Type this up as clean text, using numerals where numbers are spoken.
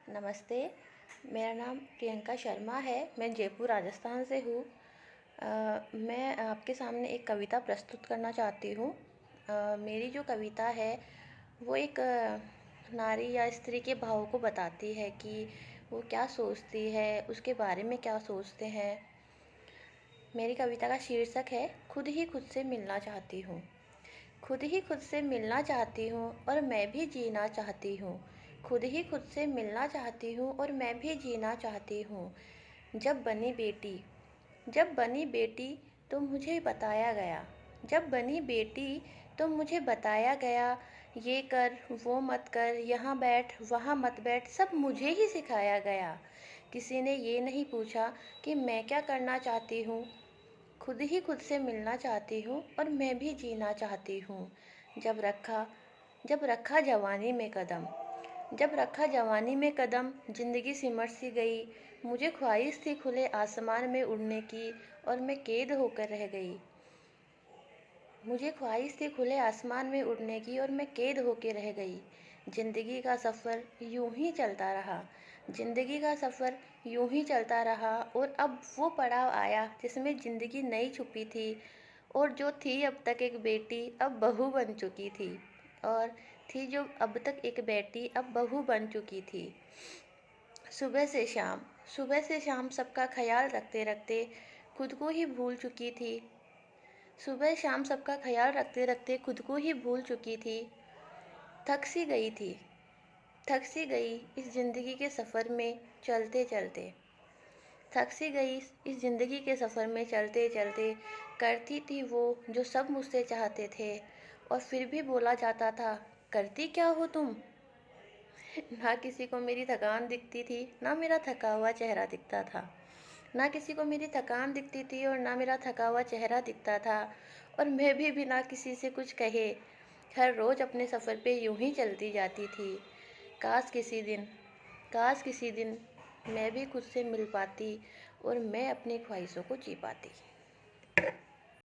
नमस्ते। मेरा नाम प्रियंका शर्मा है। मैं जयपुर राजस्थान से हूँ। मैं आपके सामने एक कविता प्रस्तुत करना चाहती हूँ। मेरी जो कविता है वो एक नारी या स्त्री के भाव को बताती है कि वो क्या सोचती है, उसके बारे में क्या सोचते हैं। मेरी कविता का शीर्षक है खुद ही खुद से मिलना चाहती हूँ। खुद ही खुद से मिलना चाहती हूँ और मैं भी जीना चाहती हूँ। खुद ही खुद से मिलना चाहती हूँ और मैं भी जीना चाहती हूँ। जब बनी बेटी जब बनी बेटी तो मुझे बताया गया। जब बनी बेटी तो मुझे बताया गया, ये कर वो मत कर, यहाँ बैठ वहाँ मत बैठ, सब मुझे ही सिखाया गया। किसी ने ये नहीं पूछा कि मैं क्या करना चाहती हूँ। खुद ही खुद से मिलना चाहती हूँ और मैं भी जीना चाहती हूँ। जब रखा जब रखा जवानी में कदम जब रखा जवानी में कदम, जिंदगी सिमट सी गई। मुझे ख्वाहिश थी खुले आसमान में उड़ने की और मैं कैद होकर रह गई। मुझे ख्वाहिश थी खुले आसमान में उड़ने की और मैं कैद होकर रह गई। जिंदगी का सफ़र यूं ही चलता रहा। जिंदगी का सफ़र यूं ही चलता रहा और अब वो पड़ाव आया जिसमें ज़िंदगी नई छुपी थी और जो थी अब तक एक बेटी अब बहू बन चुकी थी। और थी जो अब तक एक बेटी अब बहू बन चुकी थी। सुबह से शाम सबका ख्याल रखते रखते खुद को ही भूल चुकी थी। सुबह शाम सबका ख्याल रखते रखते खुद को ही भूल चुकी थी। थक सी गई थी थक सी गई इस ज़िंदगी के सफ़र में चलते चलते। थक सी गई इस ज़िंदगी के सफ़र में चलते चलते। करती थी वो जो सब मुझसे चाहते थे और फिर भी बोला जाता था, करती क्या हो तुम। ना किसी को मेरी थकान दिखती थी, ना मेरा थका हुआ चेहरा दिखता था। ना किसी को मेरी थकान दिखती थी और ना मेरा थका हुआ चेहरा दिखता था। और मैं भी बिना किसी से कुछ कहे हर रोज़ अपने सफ़र पे यूं ही चलती जाती थी। काश किसी दिन काश किसी दिन मैं भी खुद से मिल पाती और मैं अपनी ख्वाहिशों को जी पाती।